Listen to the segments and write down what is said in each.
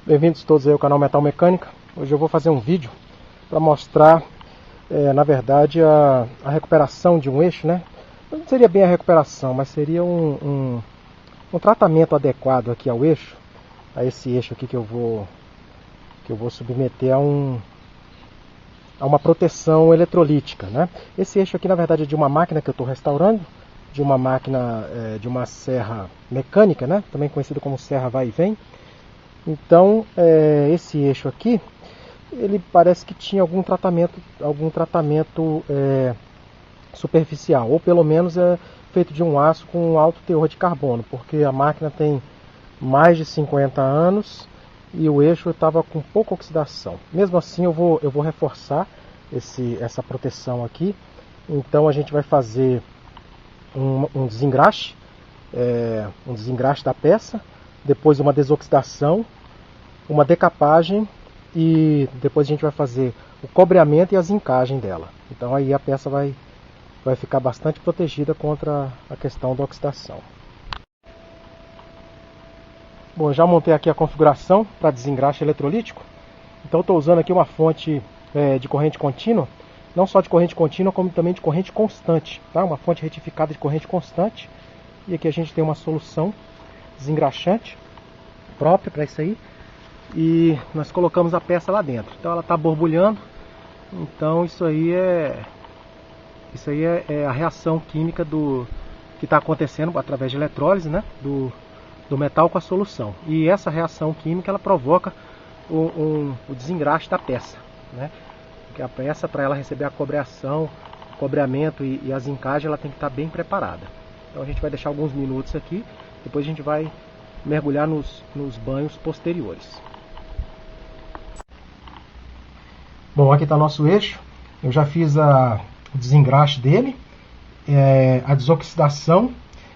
Bem-vindos todos aí ao canal Metal Mecânica. Hoje eu vou fazer um vídeo para mostrar, na verdade, a recuperação de um eixo, né? Não seria bem a recuperação, mas seria um tratamento adequado aqui ao eixo, a esse eixo aqui que eu vou submeter a uma proteção eletrolítica, né? Esse eixo aqui, na verdade, é de uma máquina que eu estou restaurando, de uma máquina, de uma serra mecânica, né? Também conhecida como serra vai e vem. Então, esse eixo aqui, ele parece que tinha algum tratamento superficial, ou pelo menos é feito de um aço com alto teor de carbono, porque a máquina tem mais de 50 anos e o eixo estava com pouca oxidação. Mesmo assim, eu vou reforçar essa proteção aqui. Então, a gente vai fazer um desengraxe da peça, depois uma desoxidação, uma decapagem e depois a gente vai fazer o cobreamento e a zincagem dela. Então aí a peça vai ficar bastante protegida contra a questão da oxidação. Bom, já montei aqui a configuração para desengraxe eletrolítico. Então estou usando aqui uma fonte de corrente contínua, não só de corrente contínua, como também de corrente constante, tá? Uma fonte retificada de corrente constante. E aqui a gente tem uma solução desengraxante própria para isso aí, e nós colocamos a peça lá dentro. Então ela está borbulhando. Então isso aí é a reação química que está acontecendo através de eletrólise, né, do metal com a solução. E essa reação química ela provoca o desengraxe da peça, né? Porque a peça, para ela receber a cobreação, o cobreamento e a zincagem, ela tem que estar bem preparada. Então a gente vai deixar alguns minutos aqui, depois a gente vai mergulhar nos banhos posteriores. Bom, aqui está nosso eixo. Eu já fiz o desengraxe dele, a desoxidação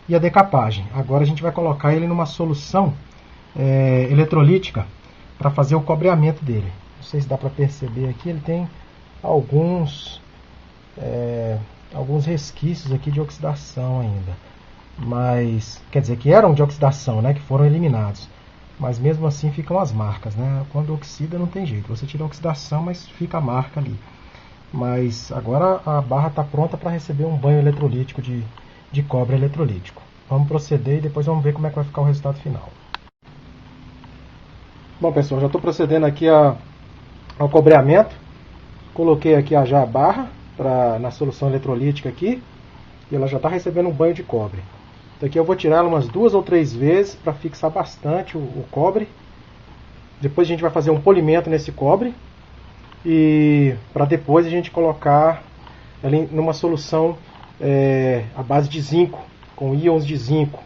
e a decapagem. Agora a gente vai colocar ele numa solução eletrolítica para fazer o cobreamento dele. Não sei se dá para perceber aqui, ele tem alguns resquícios aqui de oxidação ainda. Mas, quer dizer, que eram de oxidação, né, que foram eliminados. Mas mesmo assim ficam as marcas, né? Quando oxida não tem jeito. Você tira a oxidação, mas fica a marca ali. Mas agora a barra está pronta para receber um banho eletrolítico de cobre eletrolítico. Vamos proceder e depois vamos ver como é que vai ficar o resultado final. Bom, pessoal, já estou procedendo aqui ao cobreamento. Coloquei aqui já a barra na solução eletrolítica aqui. E ela já está recebendo um banho de cobre. Então aqui eu vou tirar ela umas 2 ou 3 vezes para fixar bastante o cobre. Depois a gente vai fazer um polimento nesse cobre. E para depois a gente colocar ela numa solução à base de zinco, com íons de zinco,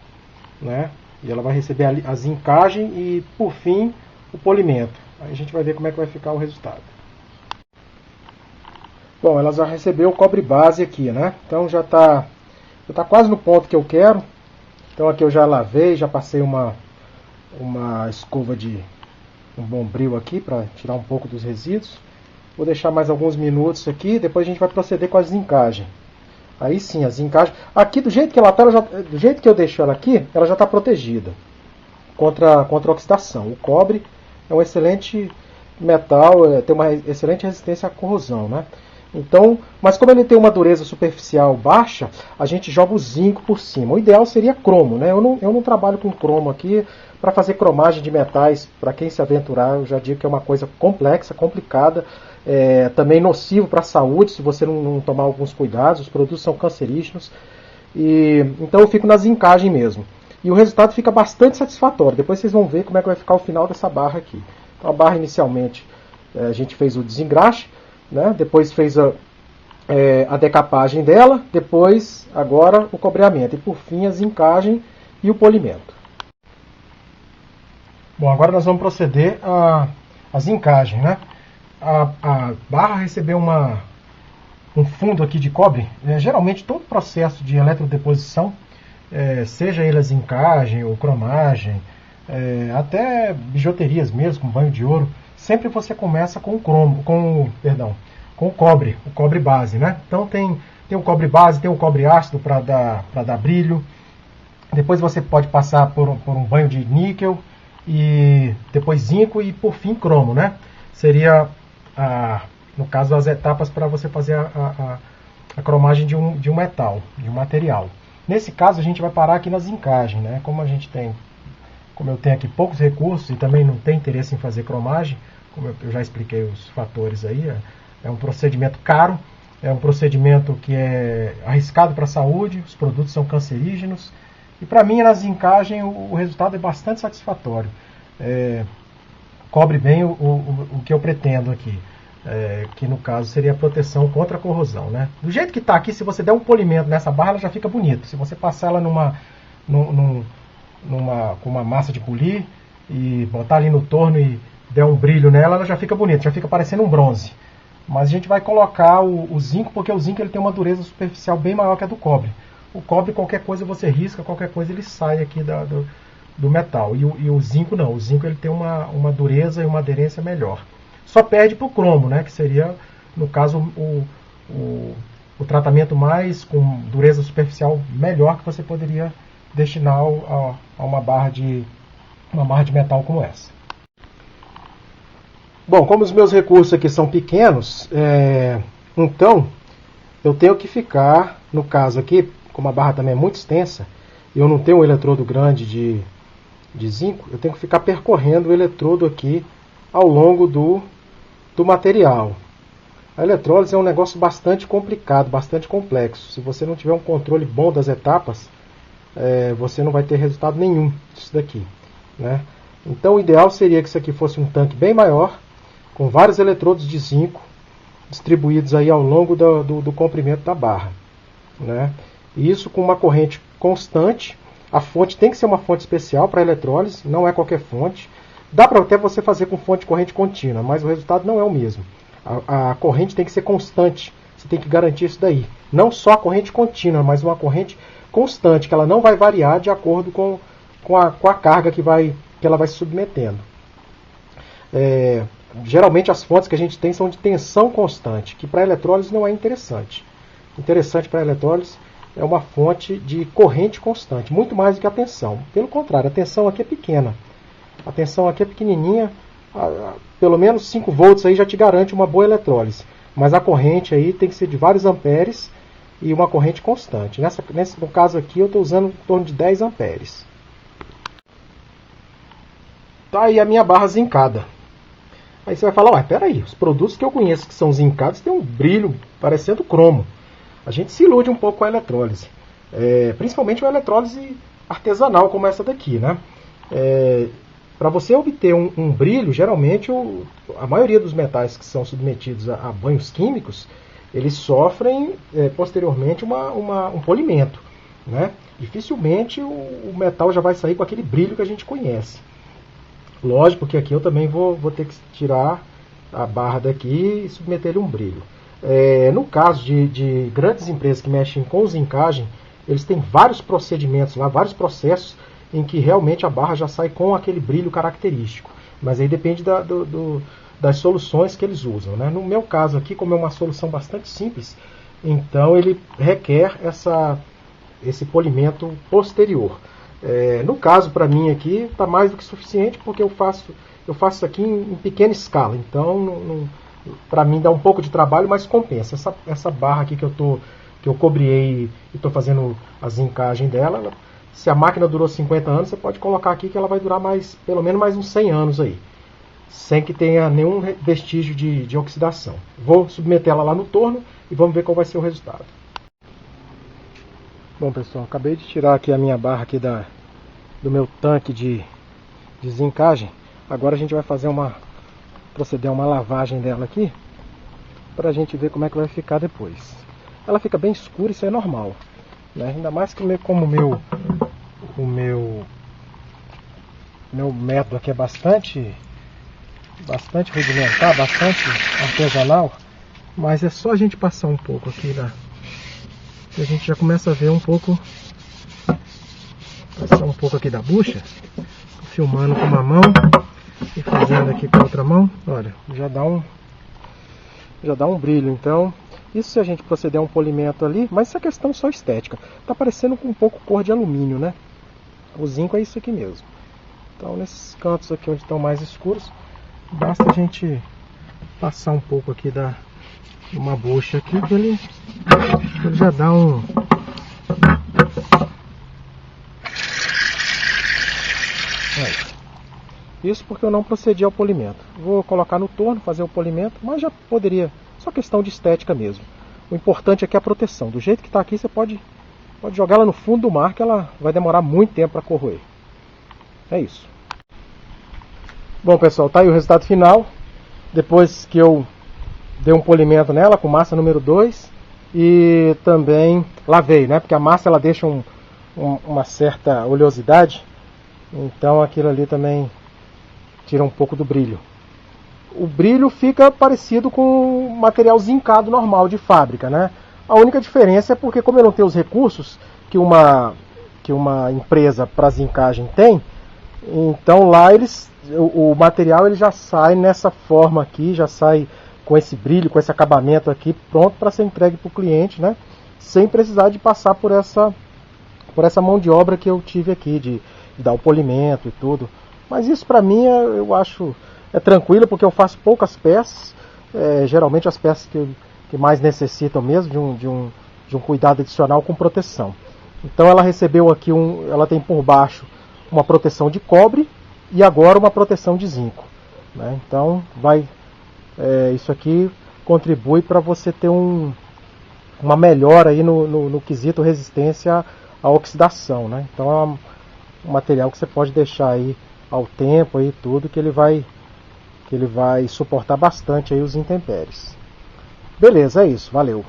né? E ela vai receber a zincagem e, por fim, o polimento. Aí a gente vai ver como é que vai ficar o resultado. Bom, ela já recebeu o cobre base aqui, né? Então já está quase no ponto que eu quero. Então aqui eu já lavei, já passei uma escova um bombril aqui para tirar um pouco dos resíduos. Vou deixar mais alguns minutos aqui, depois a gente vai proceder com a zincagem. Aí sim, a zincagem... Aqui do jeito que ela está, do jeito que eu deixo ela aqui, ela já está protegida contra a oxidação. O cobre é um excelente metal, tem uma excelente resistência à corrosão, né? Então, mas como ele tem uma dureza superficial baixa, a gente joga o zinco por cima. O ideal seria cromo, né? Eu não trabalho com cromo aqui para fazer cromagem de metais. Para quem se aventurar, eu já digo que é uma coisa complexa, complicada, também nocivo para a saúde se você não tomar alguns cuidados. Os produtos são cancerígenos. Então eu fico na zincagem mesmo. E o resultado fica bastante satisfatório. Depois vocês vão ver como é que vai ficar o final dessa barra aqui. Então a barra inicialmente a gente fez o desengraxe, né? Depois fez a decapagem dela, depois agora o cobreamento e por fim a zincagem e o polimento. Bom, agora nós vamos proceder à zincagem, né? A barra recebeu um fundo aqui de cobre. Geralmente todo processo de eletrodeposição, seja ele a zincagem ou cromagem, até bijuterias mesmo, com banho de ouro, sempre você começa com o cobre base, né? Então tem o cobre base, tem o cobre ácido para dar brilho. Depois você pode passar por um banho de níquel e depois zinco e por fim cromo, né? Seria, no caso, as etapas para você fazer a cromagem de um metal, de um material. Nesse caso a gente vai parar aqui na zincagem, né? Como eu tenho aqui poucos recursos e também não tenho interesse em fazer cromagem, como eu já expliquei os fatores aí, é um procedimento caro, é um procedimento que é arriscado para a saúde, os produtos são cancerígenos, e para mim na zincagem o resultado é bastante satisfatório. Cobre bem o que eu pretendo aqui, que no caso seria a proteção contra a corrosão, né? Do jeito que está aqui, se você der um polimento nessa barra, ela já fica bonita. Se você passar ela com uma massa de polir e botar ali no torno e der um brilho nela, ela já fica bonita, já fica parecendo um bronze. Mas a gente vai colocar o zinco, porque o zinco ele tem uma dureza superficial bem maior que a do cobre. O cobre, qualquer coisa você risca, qualquer coisa ele sai aqui do metal. E o zinco não, o zinco ele tem uma dureza e uma aderência melhor. Só perde para o cromo, né, que seria, no caso, o tratamento mais com dureza superficial melhor que você poderia destinar a uma barra de metal como essa. Bom, como os meus recursos aqui são pequenos, então eu tenho que ficar, no caso aqui, como a barra também é muito extensa, e eu não tenho um eletrodo grande de zinco, eu tenho que ficar percorrendo o eletrodo aqui ao longo do material. A eletrólise é um negócio bastante complicado, bastante complexo. Se você não tiver um controle bom das etapas, você não vai ter resultado nenhum disso daqui, né? Então o ideal seria que isso aqui fosse um tanque bem maior, com vários eletrodos de zinco distribuídos aí ao longo do comprimento da barra, né? E isso com uma corrente constante. A fonte tem que ser uma fonte especial para eletrólise, não é qualquer fonte. Dá para até você fazer com fonte de corrente contínua, mas o resultado não é o mesmo. A corrente tem que ser constante, você tem que garantir isso daí. Não só a corrente contínua, mas uma corrente constante, que ela não vai variar de acordo com a carga que ela vai se submetendo. Geralmente as fontes que a gente tem são de tensão constante, que para a eletrólise não é interessante. Interessante para a eletrólise é uma fonte de corrente constante, muito mais do que a tensão. Pelo contrário, a tensão aqui é pequena. A tensão aqui é pequenininha, pelo menos 5 volts aí já te garante uma boa eletrólise. Mas a corrente aí tem que ser de vários amperes e uma corrente constante. No caso aqui eu estou usando em torno de 10 amperes. Tá aí a minha barra zincada. Aí você vai falar, ué, peraí, os produtos que eu conheço que são zincados têm um brilho parecendo cromo. A gente se ilude um pouco com a eletrólise. Principalmente uma eletrólise artesanal como essa daqui, né? Para você obter um brilho, geralmente a maioria dos metais que são submetidos a banhos químicos, eles sofrem posteriormente um polimento, né? Dificilmente o metal já vai sair com aquele brilho que a gente conhece. Lógico que aqui eu também vou ter que tirar a barra daqui e submeter-lhe um brilho. No caso de grandes empresas que mexem com zincagem, eles têm vários procedimentos lá, vários processos em que realmente a barra já sai com aquele brilho característico. Mas aí depende das soluções que eles usam, né? No meu caso aqui, como é uma solução bastante simples, então ele requer esse polimento posterior. No caso, para mim aqui, está mais do que suficiente, porque eu faço isso aqui em pequena escala. Então, para mim dá um pouco de trabalho, mas compensa. Essa barra aqui que eu cobriei e estou fazendo a zincagem dela, se a máquina durou 50 anos, você pode colocar aqui que ela vai durar pelo menos mais uns 100 anos aí, sem que tenha nenhum vestígio de oxidação. Vou submeter ela lá no torno e vamos ver qual vai ser o resultado. Bom, pessoal, acabei de tirar aqui a minha barra aqui do meu tanque de zincagem. Agora a gente vai proceder a uma lavagem dela aqui, para a gente ver como é que vai ficar depois. Ela fica bem escura, isso é normal, né? Ainda mais que como o meu método aqui é bastante rudimentar, bastante artesanal, mas é só a gente passar um pouco aqui que a gente já começa a ver um pouco, passar um pouco aqui da bucha, filmando com uma mão e fazendo aqui com a outra mão, olha, já dá um brilho. Então, isso se a gente proceder a um polimento ali, mas isso é questão só estética. Tá parecendo com um pouco cor de alumínio, né? O zinco é isso aqui mesmo. Então nesses cantos aqui onde estão mais escuros, basta a gente passar um pouco aqui da uma bucha aqui que ele já dá um... Isso porque eu não procedi ao polimento. Vou colocar no torno, fazer o polimento, mas já poderia, só questão de estética mesmo. O importante aqui é a proteção. Do jeito que está aqui, você pode jogar ela no fundo do mar, que ela vai demorar muito tempo para corroer. É isso. Bom, pessoal, tá aí o resultado final. Depois que eu dei um polimento nela com massa número 2 e também lavei, né? Porque a massa ela deixa uma certa oleosidade, então aquilo ali também tira um pouco do brilho. O brilho fica parecido com o material zincado normal de fábrica, né? A única diferença é porque, como eu não tenho os recursos que uma empresa para zincagem tem, então lá o material ele já sai nessa forma aqui, já sai com esse brilho, com esse acabamento aqui, pronto para ser entregue para o cliente, né? Sem precisar de passar por essa mão de obra que eu tive aqui, de dar o polimento e tudo. Mas isso para mim eu acho tranquilo, porque eu faço poucas peças, geralmente as peças que mais necessitam mesmo de um cuidado adicional com proteção. Então ela recebeu aqui ela tem por baixo uma proteção de cobre e agora uma proteção de zinco, né? Então isso aqui contribui para você ter uma melhora aí no quesito resistência à oxidação, né? Então é um material que você pode deixar aí ao tempo aí tudo, que ele vai suportar bastante aí os intempéries. Beleza, é isso, valeu.